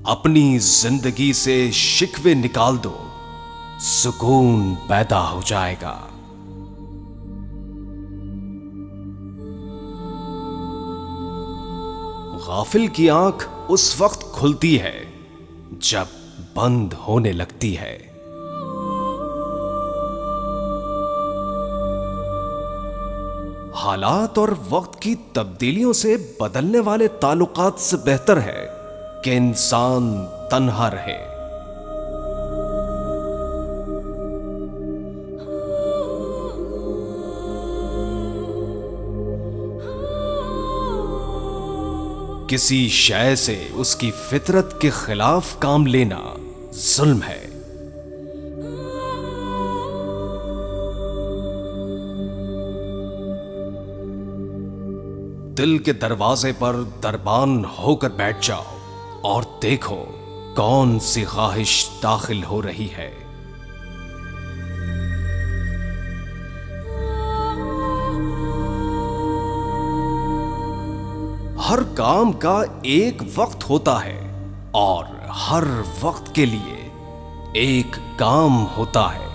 अपनी जिंदगी से शिकवे निकाल दो, सुकून पैदा हो जाएगा। गाफिल की आंख उस वक्त खुलती है जब बंद होने लगती है। हालात और वक्त की तब्दीलियों से बदलने वाले ताल्लुकात से बेहतर है कि इंसान तन्हा रहे। किसी शय से उसकी फितरत के खिलाफ काम लेना जुल्म है। दिल के दरवाजे पर दरबान होकर बैठ जाओ और देखो कौन सी ख्वाहिश दाखिल हो रही है। हर काम का एक वक्त होता है और हर वक्त के लिए एक काम होता है।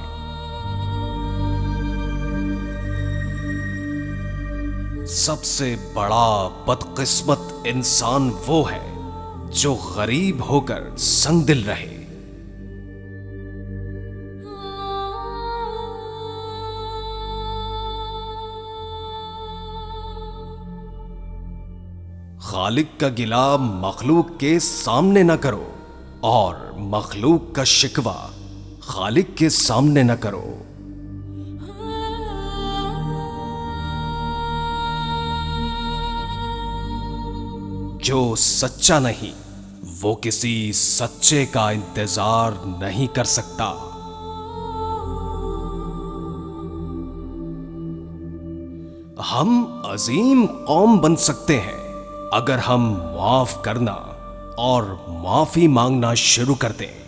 सबसे बड़ा बदकिस्मत इंसान वो है जो गरीब होकर संगदिल रहे। खालिक का गिला मखलूक के सामने न करो और मखलूक का शिकवा खालिक के सामने न करो। जो सच्चा नहीं वो किसी सच्चे का इंतजार नहीं कर सकता। हम अजीम कौम बन सकते हैं अगर हम माफ करना और माफी मांगना शुरू कर दें।